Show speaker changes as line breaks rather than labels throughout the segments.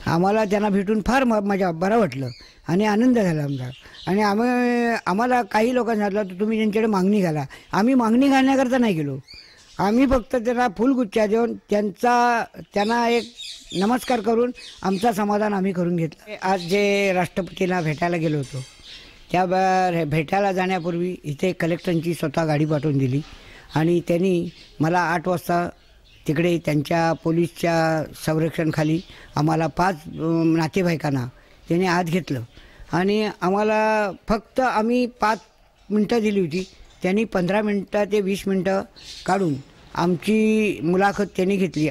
आम्हाला त्यांना भेटून फार मजा बरं वाटलं आणि आनंद झाला आमचा। आणि आम्हाला काही लोकांनी सांगितलं तर तुम्ही त्यांच्याकडे मागणी घाला। आम्ही मागणी घालण्याकरता नाही गेलो, आम्ही फक्त त्यांना फुलगुच्छा देऊन त्यांना एक नमस्कार करून आमचा समाधान आम्ही करून घेतलं। आज जे राष्ट्रपतीला भेटायला गेलो होतो त्या भेटायला जाण्यापूर्वी इथे कलेक्टरांची स्वतः गाडी पाठवून दिली आणि त्यांनी मला 8 वाजता तिकडे त्यांच्या पोलीसच्या संरक्षणाखाली आम्हाला 5 नातेवाईकांना त्यांनी आत घेतलं आणि आम्हाला फक्त आम्ही 5 मिनटं दिली होती, त्यांनी 15 मिनटं ते 20 मिनटं काढून आमची मुलाखत त्यांनी घेतली।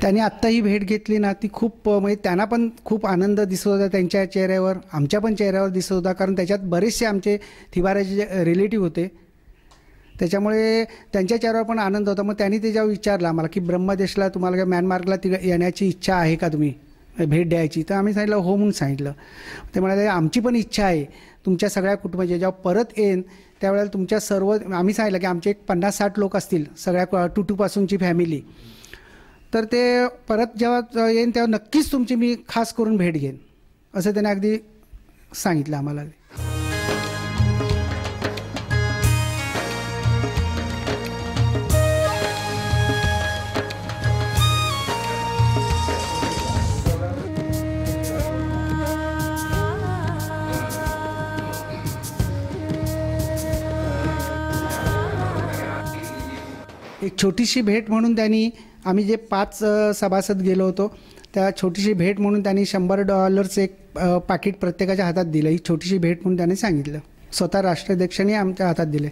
त्यांनी आत्ता ही भेट घेतली ना ती खूप म्हणजे त्यांना पण खूप आनंद दिसत होता त्यांच्या चेहऱ्यावर, आमच्या पण चेहऱ्यावर दिसत होता, कारण त्याच्यात बरेचसे आमचे थिबाराचे रिलेटिव्ह होते, त्याच्यामुळे त्यांच्या चेहऱ्यावर पण आनंद होता। मग त्यांनी त्याच्यावर विचारलं आम्हाला की ब्रह्मदेशला तुम्हाला म्यानमारला येण्याची इच्छा आहे का, तुम्ही भेट द्यायची? तर आम्ही सांगितलं हो म्हणून सांगितलं। ते म्हणाले आमची पण इच्छा आहे तुमच्या सगळ्या कुटुंबाची, जेव्हा परत येईन त्यावेळेला तुमच्या सर्व, आम्ही सांगितलं की आमचे 50-60 लोक असतील सगळ्या टुटूपासूनची फॅमिली, तर ते परत जेव्हा येईन तेव्हा नक्कीच तुमची मी खास करून भेट घेईन असं त्याने अगदी सांगितलं आम्हाला। एक छोटीशी भेट म्हणून त्यांनी, आम्ही जे 5 सभासद गेलो होतो त्या छोटीशी भेट म्हणून त्यांनी $100 एक पाकिट प्रत्येकाच्या हातात दिलं। ही छोटीशी भेट म्हणून त्यांनी सांगितलं, स्वतः राष्ट्राध्यक्षांनी आमच्या हातात दिले।